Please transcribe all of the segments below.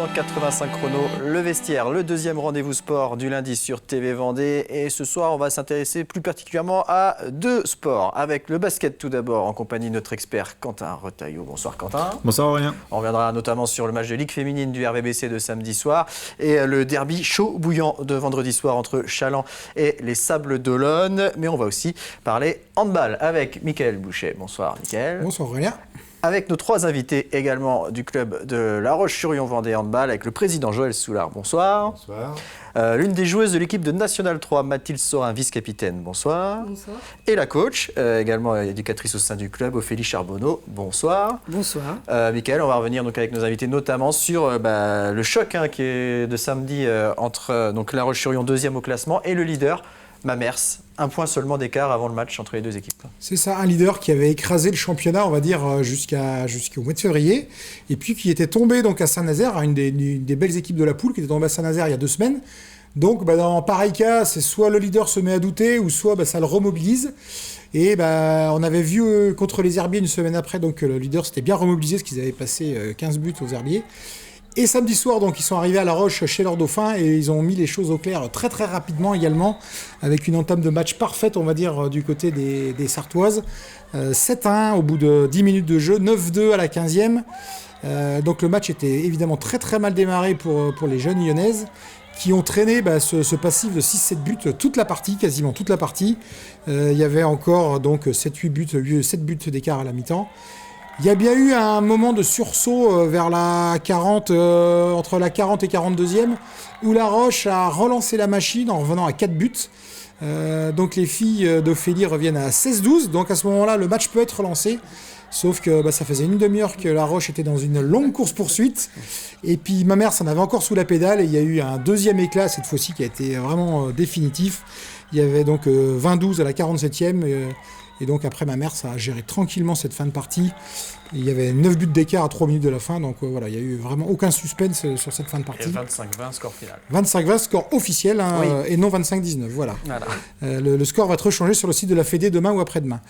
dans 85 chrono, le vestiaire, le deuxième rendez-vous sport du lundi sur TV Vendée. Et ce soir, on va s'intéresser plus particulièrement à deux sports. Avec le basket tout d'abord, en compagnie de notre expert Quentin Retailleau. Bonsoir Quentin. Bonsoir Aurélien. On reviendra notamment sur le match de Ligue féminine du RVBC de samedi soir et le derby chaud bouillant de vendredi soir entre Challans et les Sables d'Olonne. Mais on va aussi parler handball avec Mickaël Boucher. Bonsoir Mickaël. Bonsoir Aurélien. Avec nos trois invités également du club de La Roche-sur-Yon Vendée Handball, avec le président Joël Soulard. Bonsoir. Bonsoir. L'une des joueuses de l'équipe de National 3, Mathilde Sorin, vice-capitaine. Bonsoir. Bonsoir. Et la coach, également éducatrice au sein du club, Ophélie Charbonneau. Bonsoir. Bonsoir. Mickaël, on va revenir donc avec nos invités notamment sur le choc qui est de samedi entre donc La Roche-sur-Yon, deuxième au classement, et le leader, Mamers. Un point seulement d'écart avant le match entre les deux équipes. C'est ça, un leader qui avait écrasé le championnat, on va dire, jusqu'au mois de février, et puis qui était tombé donc à Saint-Nazaire, une des belles équipes de la poule, qui était tombée à Saint-Nazaire il y a 2 semaines. Donc dans pareil cas, c'est soit le leader se met à douter, ou soit ça le remobilise. Et on avait vu contre les Herbiers une semaine après, donc le leader s'était bien remobilisé, parce qu'ils avaient passé 15 buts aux Herbiers. Et samedi soir, donc, ils sont arrivés à La Roche chez leurs dauphins et ils ont mis les choses au clair très très rapidement également, avec une entame de match parfaite, on va dire, du côté des Sartoises. 7-1 au bout de 10 minutes de jeu, 9-2 à la 15e. Donc le match était évidemment très très mal démarré pour les jeunes lyonnaises, qui ont traîné ce passif de 6-7 buts toute la partie, quasiment toute la partie. Il y avait encore donc 7 buts d'écart à la mi-temps. Il y a bien eu un moment de sursaut vers la 40, entre la 40 et 42e, où La Roche a relancé la machine en revenant à 4 buts. Donc les filles d'Ophélie reviennent à 16-12, donc à ce moment-là, le match peut être relancé. Sauf que ça faisait une demi-heure que La Roche était dans une longue course-poursuite. Et puis ma mère s'en avait encore sous la pédale, et il y a eu un deuxième éclat, cette fois-ci, qui a été vraiment définitif. Il y avait donc 20-12 à la 47e. Et donc après, ma mère, ça a géré tranquillement cette fin de partie. Il y avait 9 buts d'écart à 3 minutes de la fin. Donc voilà, il n'y a eu vraiment aucun suspense sur cette fin de partie. Et 25-20, score final. 25-20, score officiel, oui. Et non 25-19. Voilà. Le score va être rechangé sur le site de la Fédé demain ou après-demain.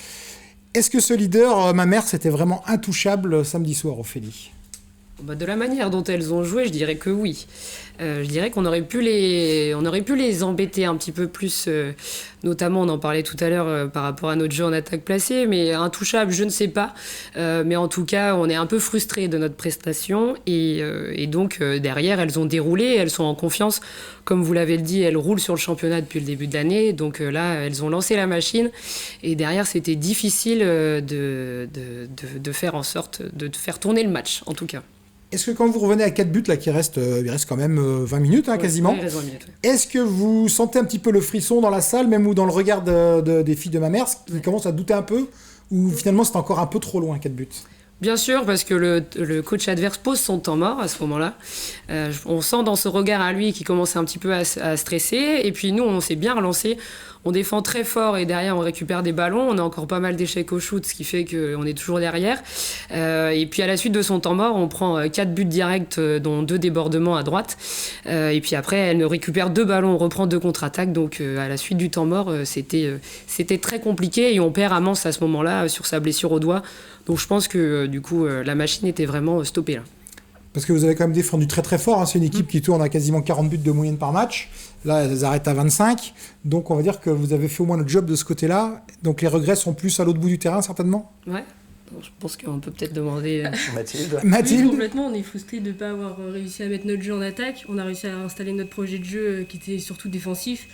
Est-ce que ce leader, ma mère, c'était vraiment intouchable samedi soir, Ophélie ? De la manière dont elles ont joué, je dirais que oui. Je dirais qu'on aurait pu les embêter un petit peu plus, notamment on en parlait tout à l'heure par rapport à notre jeu en attaque placée, mais intouchable, je ne sais pas. Mais en tout cas, on est un peu frustrés de notre prestation et donc derrière, elles ont déroulé, elles sont en confiance. Comme vous l'avez dit, elles roulent sur le championnat depuis le début de l'année, donc là, elles ont lancé la machine et derrière, c'était difficile de faire en sorte de faire tourner le match, en tout cas. Est-ce que quand vous revenez à 4 buts, là, il reste quand même 20 minutes, quasiment, il reste 20 minutes, Est-ce que vous sentez un petit peu le frisson dans la salle, même ou dans le regard des filles de ma mère, qui commencent à douter un peu, ou finalement c'est encore un peu trop loin, 4 buts ? Bien sûr, parce que le coach adverse pose son temps mort à ce moment-là. On sent dans ce regard à lui qu'il commence un petit peu à stresser. Et puis nous, on s'est bien relancé. On défend très fort et derrière, on récupère des ballons. On a encore pas mal d'échecs au shoot, ce qui fait qu'on est toujours derrière. Et puis à la suite de son temps mort, on prend 4 buts directs, dont 2 débordements à droite. Et puis après, elle récupère 2 ballons, on reprend 2 contre-attaques. Donc à la suite du temps mort, c'était très compliqué. Et on perd Amance à ce moment-là sur sa blessure au doigt. Donc je pense que du coup, la machine était vraiment stoppée là. Parce que vous avez quand même défendu très très fort, c'est une équipe qui tourne à quasiment 40 buts de moyenne par match. Là, elles arrêtent à 25. Donc on va dire que vous avez fait au moins le job de ce côté-là. Donc les regrets sont plus à l'autre bout du terrain, certainement ? Ouais. Je pense qu'on peut peut-être demander... Mathilde. Oui, complètement. On est frustrés de ne pas avoir réussi à mettre notre jeu en attaque. On a réussi à installer notre projet de jeu qui était surtout défensif,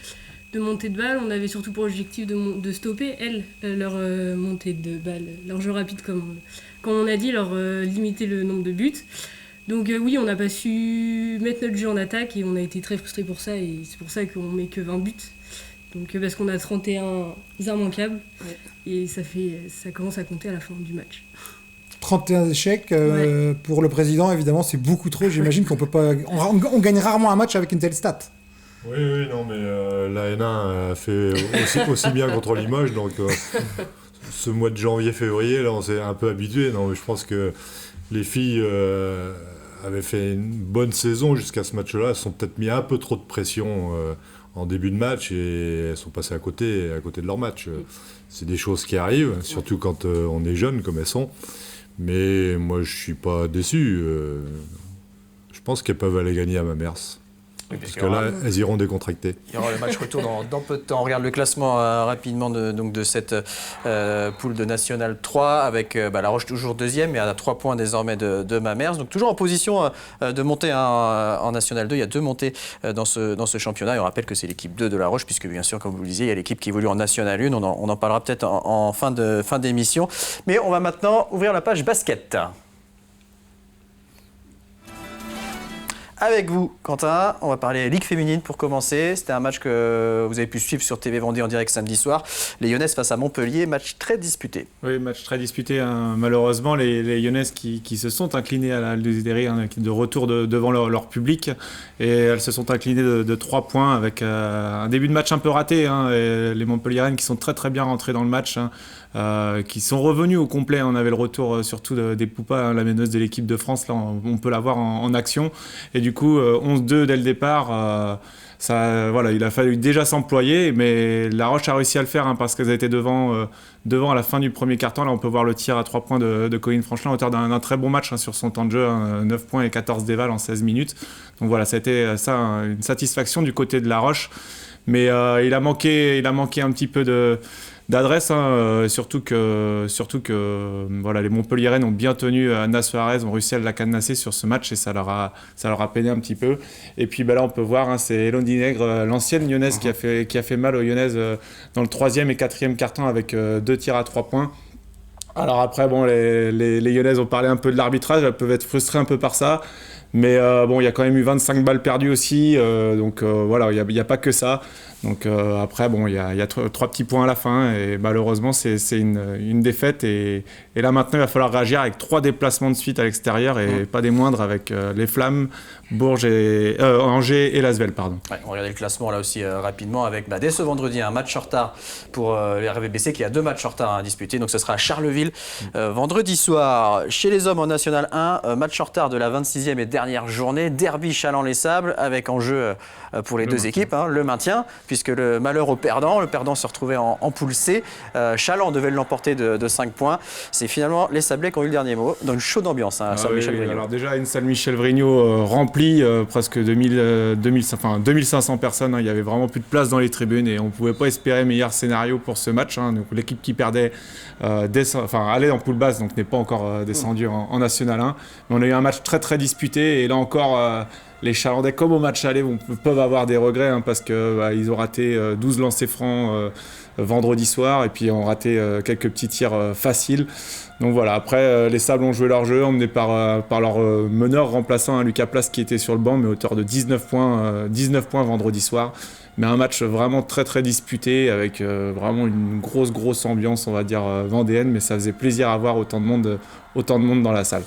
de montée de balle. On avait surtout pour objectif de stopper, leur montée de balle, leur jeu rapide, comme on a dit, leur limiter le nombre de buts. Donc oui, on n'a pas su mettre notre jeu en attaque et on a été très frustrés pour ça. Et c'est pour ça qu'on met que 20 buts. Donc parce qu'on a 31 immanquables, et ça commence à compter à la fin du match. 31 échecs pour le président, évidemment, c'est beaucoup trop. J'imagine qu'on peut pas. On gagne rarement un match avec une telle stat. Oui, non, mais la N1 a fait aussi bien contre Limoges, donc ce mois de janvier-février, là, on s'est un peu habitué. Non, mais je pense que les filles avaient fait une bonne saison jusqu'à ce match-là. Elles se sont peut-être mis un peu trop de pression en début de match et elles sont passées à côté de leur match. C'est des choses qui arrivent, surtout quand on est jeune comme elles sont. Mais moi, je suis pas déçu. Je pense qu'elles peuvent aller gagner à Mamers. Oui, Parce que là, elles iront décontracter. Il y aura le match retour dans peu de temps. On regarde le classement rapidement de cette poule de National 3 avec La Roche toujours deuxième mais à 3 points désormais de Mamers. Donc toujours en position de monter en National 2. Il y a 2 montées dans ce championnat. Et on rappelle que c'est l'équipe 2 de La Roche puisque bien sûr, comme vous le disiez, il y a l'équipe qui évolue en National 1. On en parlera peut-être en fin d'émission. Mais on va maintenant ouvrir la page basket. Avec vous, Quentin, on va parler Ligue féminine pour commencer. C'était un match que vous avez pu suivre sur TV Vendée en direct samedi soir. Les Lyonnaises face à Montpellier, match très disputé. Oui, match très disputé. Hein. Malheureusement, les Lyonnaises qui se sont inclinées à la Desideri, de retour devant leur public. Et elles se sont inclinées de 3 points avec un début de match un peu raté. Hein, et les Montpelliéraines qui sont très très bien rentrées dans le match. Hein. Qui sont revenus au complet. On avait le retour surtout des Poupas, hein, la meneuse de l'équipe de France. Là, on peut la voir en action. Et du coup, 11-2 dès le départ. Voilà, il a fallu déjà s'employer, mais La Roche a réussi à le faire hein, parce qu'elles étaient devant à la fin du premier quart-temps. Là, on peut voir le tir à 3 points de Colline Franchelin, auteur d'un très bon match hein, sur son temps de jeu, hein, 9 points et 14 dévals en 16 minutes. Donc voilà, ça a été une satisfaction du côté de La Roche. Mais il a manqué un petit peu d'adresse, hein, surtout que voilà, les Montpelliéraines ont bien tenu Anna Suarez, ont réussi à la cadenasser sur ce match et ça leur a peiné un petit peu. Et puis là on peut voir, hein, c'est Elodie Nègre, l'ancienne lyonnaise qui a fait mal aux lyonnaises dans le 3e et 4e quart-temps avec 2 tirs à 3 points. Alors après, bon, les lyonnaises ont parlé un peu de l'arbitrage, elles peuvent être frustrées un peu par ça. Mais bon, il y a quand même eu 25 balles perdues aussi, donc voilà, il n'y a pas que ça. Donc après, bon, il y a 3 petits points à la fin et malheureusement, c'est une défaite. Et là, maintenant, il va falloir réagir avec 3 déplacements de suite à l'extérieur et pas des moindres avec les Flammes, Bourges Angers et Lasvel, pardon. Ouais, on regardait le classement là aussi rapidement avec dès ce vendredi un match en retard pour le RVBC qui a 2 matchs en retard à disputer. Donc ce sera à Charleville vendredi soir. Chez les hommes en National 1, match en retard de la 26e et dernière journée. Derby Châlons-les-Sables avec en jeu pour les 2 équipes le maintien, puisque le malheur au perdant. Le perdant se retrouvait en poule C. Châlons devait l'emporter de 5 points. C'est finalement les Sablés qui ont eu le dernier mot dans une chaude ambiance à salle Michel Vrignot. Alors déjà une salle Michel Vrignot remplie, presque 2500 personnes. Hein. Il y avait vraiment plus de place dans les tribunes et on ne pouvait pas espérer meilleur scénario pour ce match. Hein. Donc l'équipe qui perdait allait en poule basse, donc n'est pas encore descendue en National 1. Mais on a eu un match très très disputé et là encore les Chalandais, comme au match aller, peuvent avoir des regrets hein, parce qu'ils ont raté 12 lancers francs vendredi soir et puis ont raté quelques petits tirs faciles. Donc voilà, après les Sables ont joué leur jeu, emmenés par leur meneur remplaçant Lucas Place qui était sur le banc, mais auteur de 19 points vendredi soir. Mais un match vraiment très très disputé avec vraiment une grosse ambiance, on va dire vendéenne, mais ça faisait plaisir à voir autant de monde dans la salle.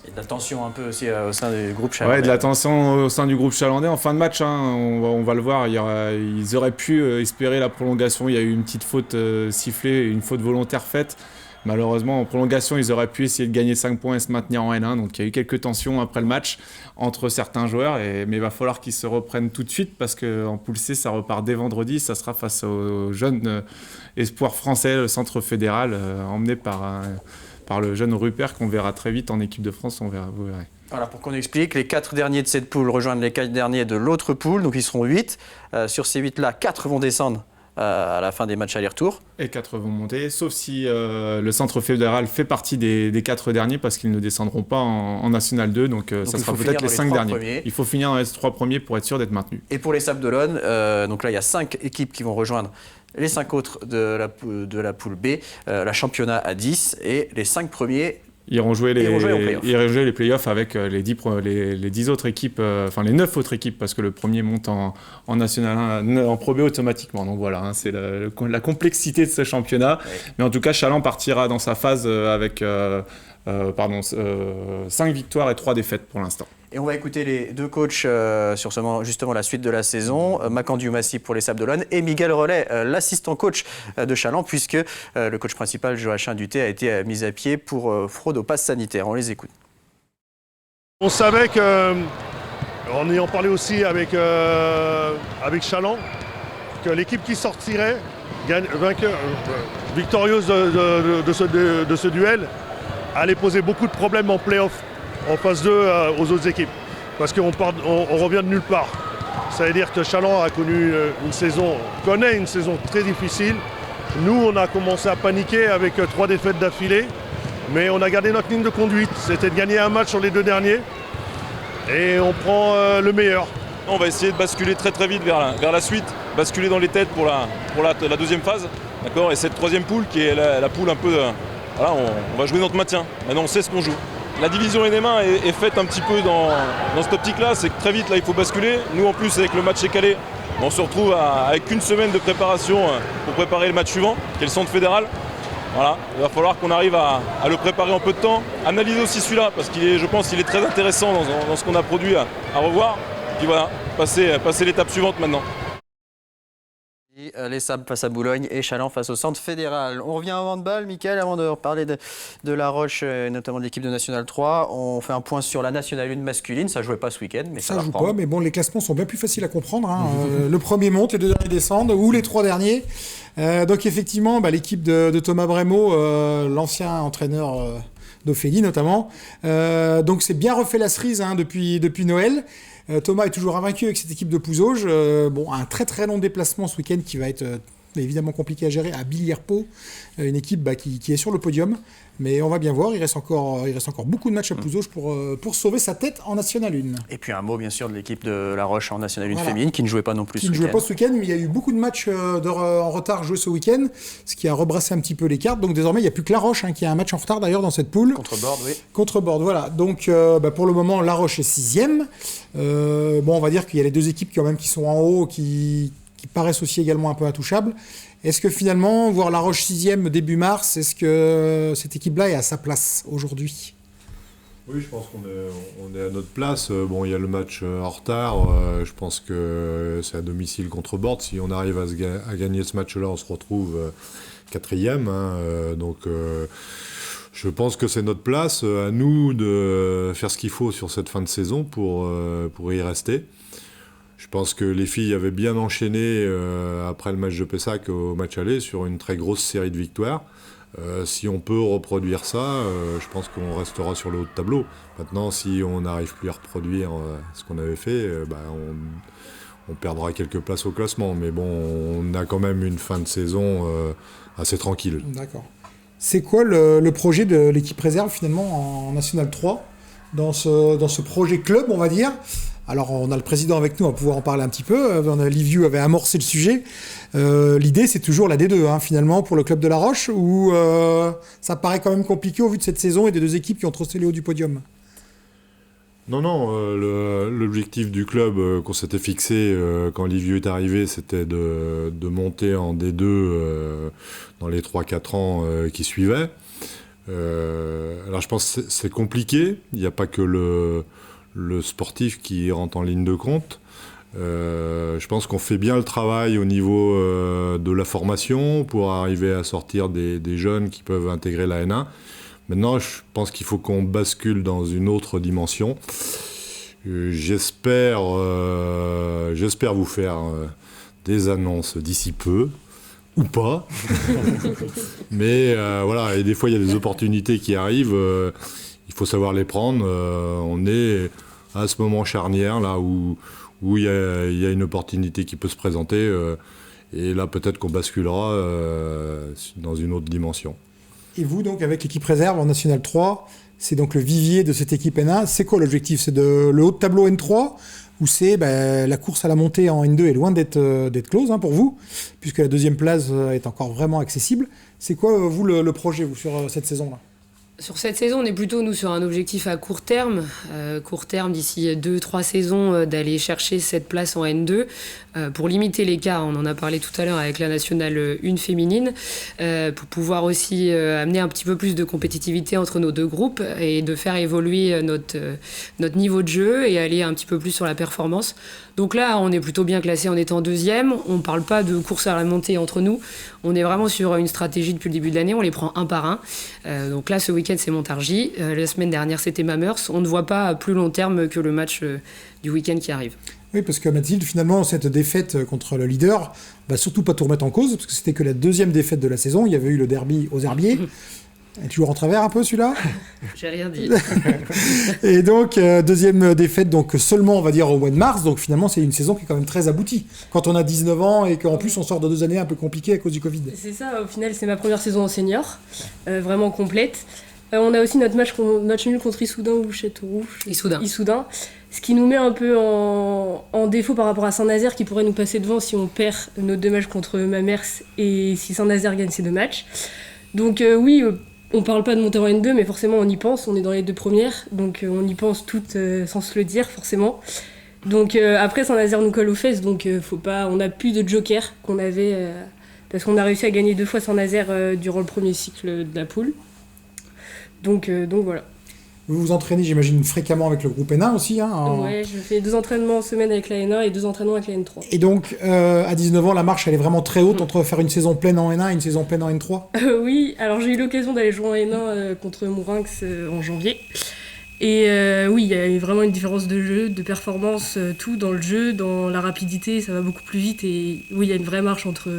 Et de la tension un peu aussi au sein du groupe chalandais. Ouais, de la tension au sein du groupe chalandais. En fin de match, hein, on va le voir, ils auraient pu espérer la prolongation. Il y a eu une petite faute sifflée, une faute volontaire faite. Malheureusement, en prolongation, ils auraient pu essayer de gagner 5 points et se maintenir en N1. Donc il y a eu quelques tensions après le match entre certains joueurs. Mais il va falloir qu'ils se reprennent tout de suite parce qu'en poule C, ça repart dès vendredi. Ça sera face au jeune espoir français, le centre fédéral, emmené par le jeune Rupert qu'on verra très vite en équipe de France, vous verrez. Voilà, pour qu'on explique, les 4 derniers de cette poule rejoignent les 4 derniers de l'autre poule, donc ils seront 8. Sur ces 8-là, 4 vont descendre à la fin des matchs aller-retour. Et 4 vont monter, sauf si le centre fédéral fait partie des 4 derniers parce qu'ils ne descendront pas en National 2, donc ça sera peut-être les 5 derniers. Premiers. Il faut finir dans les 3 premiers pour être sûr d'être maintenu. Et pour les Sables d'Olonne, donc là il y a 5 équipes qui vont rejoindre les 5 autres de la poule B, la championnat à 10 et les 5 premiers iront jouer les playoffs avec les 10 autres équipes, les 9 autres équipes parce que le premier monte en National 1, en Pro B automatiquement. Donc voilà, hein, c'est la complexité de ce championnat. Ouais. Mais en tout cas, Châlons partira dans sa phase avec 5 victoires et 3 défaites pour l'instant. Et on va écouter les 2 coachs sur justement la suite de la saison, Macandiou Massy pour les Sables d'Olonne et Miguel Relais, l'assistant coach de Châlons, puisque le coach principal, Joachim Duthé, a été mis à pied pour fraude au pass sanitaire. On les écoute. On savait en ayant parlé aussi avec Châlons, que l'équipe qui sortirait victorieuse de ce duel allait poser beaucoup de problèmes en play-off en phase 2 aux autres équipes. parce qu'on revient de nulle part. Ça veut dire que Challans a connaît une saison très difficile. Nous, on a commencé à paniquer avec 3 défaites d'affilée, mais on a gardé notre ligne de conduite. C'était de gagner un match sur les 2 derniers, et on prend le meilleur. On va essayer de basculer très très vite vers la suite, basculer dans les têtes pour la deuxième phase, d'accord. Et cette troisième poule qui est la poule un peu, voilà, on va jouer notre maintien. Maintenant, on sait ce qu'on joue. La division NM1 est faite un petit peu dans cette optique-là, c'est que très vite là il faut basculer. Nous en plus avec le match est calé, on se retrouve avec une semaine de préparation pour préparer le match suivant, qui est le centre fédéral. Voilà, il va falloir qu'on arrive à le préparer en peu de temps. Analyser aussi celui-là, parce je pense qu'il est très intéressant dans ce qu'on a produit à revoir. Et puis voilà, passer l'étape suivante maintenant. Les Sables face à Boulogne et Challans face au Centre fédéral. On revient au handball, Mickaël, avant de reparler de La Roche, notamment de l'équipe de National 3. On fait un point sur la National 1 masculine. Ça ne jouait pas ce week-end, mais ça va joue reprendre. pas, mais bon, les classements sont bien plus faciles à comprendre. Hein. Le premier monte, les 2 derniers descendent, ou les 3 derniers. Donc effectivement, l'équipe de Thomas Brémaud, l'ancien entraîneur d'Ophélie notamment, donc c'est bien refait la cerise depuis Noël. Thomas est toujours invaincu avec cette équipe de Pouzauges. Un très très long déplacement ce week-end qui va être évidemment compliqué à gérer à Billières-Pau, une équipe qui est sur le podium. Mais on va bien voir, il reste encore beaucoup de matchs à Pouzauges pour sauver sa tête en National 1. Et puis un mot bien sûr de l'équipe de La Roche en National 1 Voilà. féminine qui ne jouait pas non plus ce week-end. Qui ne jouait pas ce week-end, mais il y a eu beaucoup de matchs en retard joués ce week-end, ce qui a rebrassé un petit peu les cartes. Donc désormais, il n'y a plus que La Roche qui a un match en retard d'ailleurs dans cette poule. Contre Borde, oui. Contre Borde, voilà. Donc pour le moment, La Roche est 6e. On va dire qu'il y a les 2 équipes qui sont en haut, qui paraissent aussi également un peu intouchables. Est-ce que finalement, voir La Roche 6e début mars, est-ce que cette équipe-là est à sa place aujourd'hui ? Oui, je pense qu'on est à notre place. Il y a le match en retard. Je pense que c'est à domicile contre Borde. Si on arrive à gagner ce match-là, on se retrouve 4e. Je pense que c'est notre place. À nous de faire ce qu'il faut sur cette fin de saison pour y rester. Je pense que les filles avaient bien enchaîné après le match de Pessac au match aller sur une très grosse série de victoires. Si on peut reproduire ça, je pense qu'on restera sur le haut de tableau. Maintenant, si on n'arrive plus à reproduire ce qu'on avait fait, on perdra quelques places au classement. Mais bon, on a quand même une fin de saison assez tranquille. D'accord. C'est quoi le projet de l'équipe réserve finalement en National 3 dans ce projet club, on va dire ? Alors, on a le président avec nous, on va pouvoir en parler un petit peu. Liviu avait amorcé le sujet. L'idée, c'est toujours la D2, finalement, pour le club de La Roche, où ça paraît quand même compliqué au vu de cette saison et des 2 équipes qui ont tracé les hauts du podium. Non, l'objectif du club qu'on s'était fixé quand Liviu est arrivé, c'était de monter en D2 dans les 3-4 ans qui suivaient. Alors, je pense que c'est compliqué. Il n'y a pas que le sportif qui rentre en ligne de compte. Je pense qu'on fait bien le travail au niveau de la formation pour arriver à sortir des jeunes qui peuvent intégrer la N1. Maintenant, je pense qu'il faut qu'on bascule dans une autre dimension. J'espère vous faire des annonces d'ici peu, ou pas. Mais voilà, et des fois, il y a des opportunités qui arrivent. Il faut savoir les prendre. On est à ce moment charnière là où il y a une opportunité qui peut se présenter et là peut-être qu'on basculera dans une autre dimension. Et vous donc avec l'équipe réserve en National 3, c'est donc le vivier de cette équipe N1. C'est quoi l'objectif ? C'est le haut de tableau N3 ou c'est la course à la montée en N2 est loin d'être close pour vous, puisque la 2e place est encore vraiment accessible. C'est quoi vous le projet vous sur cette saison-là ? Sur cette saison, on est plutôt, nous, sur un objectif à court terme. Court terme, d'ici 2-3 saisons, d'aller chercher cette place en N2 pour limiter l'écart. On en a parlé tout à l'heure avec la Nationale 1 féminine, pour pouvoir aussi amener un petit peu plus de compétitivité entre nos 2 groupes et de faire évoluer notre niveau de jeu et aller un petit peu plus sur la performance. Donc là, on est plutôt bien classé en étant 2e. On ne parle pas de course à la montée entre nous. On est vraiment sur une stratégie depuis le début de l'année. On les prend un par un. Donc là, ce week-end, c'est Montargis. La semaine dernière, c'était Mamers. On ne voit pas à plus long terme que le match du week-end qui arrive. Oui, parce que Mathilde, finalement, cette défaite contre le leader va surtout pas tout remettre en cause, parce que c'était que la 2e défaite de la saison. Il y avait eu le derby aux Herbiers. Et toujours en travers un peu celui-là. J'ai rien dit. Et donc, deuxième défaite, donc seulement, on va dire, au mois de mars. Donc finalement, c'est une saison qui est quand même très aboutie. Quand on a 19 ans et qu'en plus, on sort de 2 années un peu compliquées à cause du Covid. C'est ça, au final, c'est ma première saison en senior, vraiment complète. On a aussi notre match nul contre Issoudun ou Châteauroux. Issoudun. Ce qui nous met un peu en défaut par rapport à Saint-Nazaire qui pourrait nous passer devant si on perd nos 2 matchs contre Mamers et si Saint-Nazaire gagne ces 2 matchs. Donc oui, on parle pas de monter en N2, mais forcément on y pense, on est dans les 2 premières, donc on y pense toutes sans se le dire forcément. Donc après Saint-Nazaire nous colle aux fesses, donc faut pas, on n'a plus de joker qu'on avait, parce qu'on a réussi à gagner 2 fois Saint-Nazaire durant le premier cycle de la poule. Donc voilà. Vous vous entraînez, j'imagine, fréquemment avec le groupe N1 aussi. Ouais, je fais 2 entraînements en semaine avec la N1 et 2 entraînements avec la N3. Et donc, à 19 ans, la marche, elle est vraiment très haute entre faire une saison pleine en N1 et une saison pleine en N3 ? Oui, alors j'ai eu l'occasion d'aller jouer en N1 contre Mourinx en janvier. Et oui, il y a vraiment une différence de jeu, de performance, tout dans le jeu, dans la rapidité, ça va beaucoup plus vite. Et oui, il y a une vraie marche entre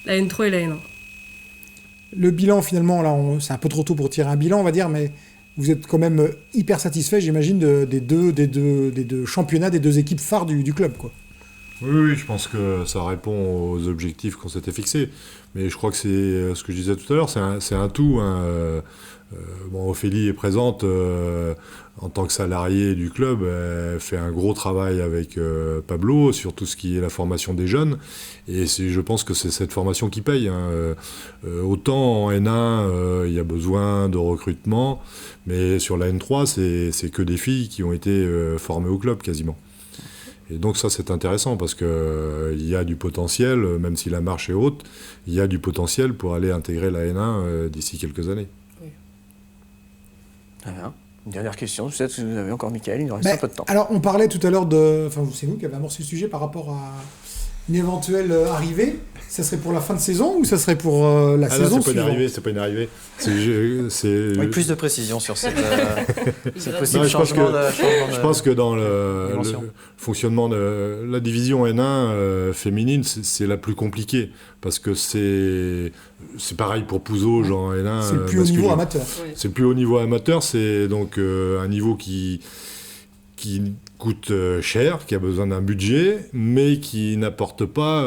la N3 et la N1. Le bilan, finalement, là, c'est un peu trop tôt pour tirer un bilan, on va dire, mais vous êtes quand même hyper satisfait, j'imagine, des deux championnats, des 2 équipes phares du club, quoi. Oui, je pense que ça répond aux objectifs qu'on s'était fixés. Mais je crois que c'est ce que je disais tout à l'heure, c'est un tout. Ophélie est présente en tant que salariée du club. Elle fait un gros travail avec Pablo sur tout ce qui est la formation des jeunes. Et je pense que c'est cette formation qui paye. Autant en N1, il y a besoin de recrutement, mais sur la N3, c'est que des filles qui ont été formées au club quasiment. Et donc ça c'est intéressant parce qu'il y a du potentiel, même si la marche est haute, il y a du potentiel pour aller intégrer la N1 d'ici quelques années. Oui. Très bien. Une dernière question, peut-être que vous avez encore Mickaël, il nous reste un peu de temps. Alors on parlait tout à l'heure c'est nous qui avons amorcé le sujet par rapport à une éventuelle arrivée. Ça serait pour la fin de saison ou ça serait pour la saison suivante ? C'est pas une arrivée. Oui, plus de précision sur cette possible Non, changement je pense que dans le dimension. fonctionnement de la division N1 féminine, c'est la plus compliquée. Parce que c'est pareil pour Pouzauges en N1. C'est le plus haut niveau amateur. Oui. C'est le plus haut niveau amateur. C'est donc un niveau qui coûte cher, qui a besoin d'un budget, mais qui n'apporte pas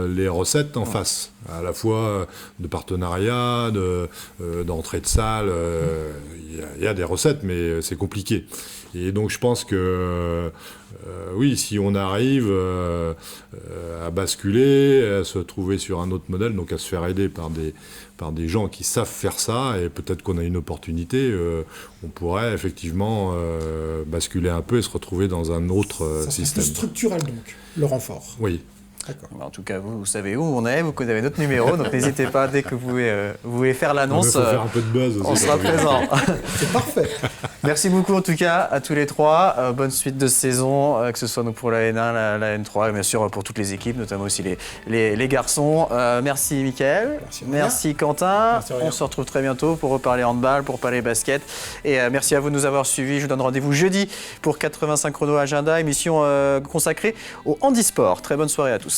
les recettes en face. À la fois de partenariat, d'entrée de salle, il y a des recettes, mais c'est compliqué. Et donc je pense que oui, si on arrive à basculer, à se trouver sur un autre modèle, donc à se faire aider par des gens qui savent faire ça, et peut-être qu'on a une opportunité, on pourrait effectivement basculer un peu et se retrouver dans un autre système. C'est structurel donc, le renfort. Oui. D'accord. En tout cas, vous savez où on est, vous avez notre numéro, donc n'hésitez pas, dès que vous pouvez faire l'annonce, Il faut faire un peu de buzz aussi. on sera présent. C'est parfait. Merci beaucoup en tout cas à tous les 3. Bonne suite de saison, que ce soit donc pour la N1, la N3 et bien sûr pour toutes les équipes, notamment aussi les garçons. Merci Mickaël, merci Quentin. Merci, on se retrouve très bientôt pour reparler handball, pour parler basket. Et merci à vous de nous avoir suivis. Je vous donne rendez-vous jeudi pour 85 chrono agenda, émission consacrée au handisport. Très bonne soirée à tous.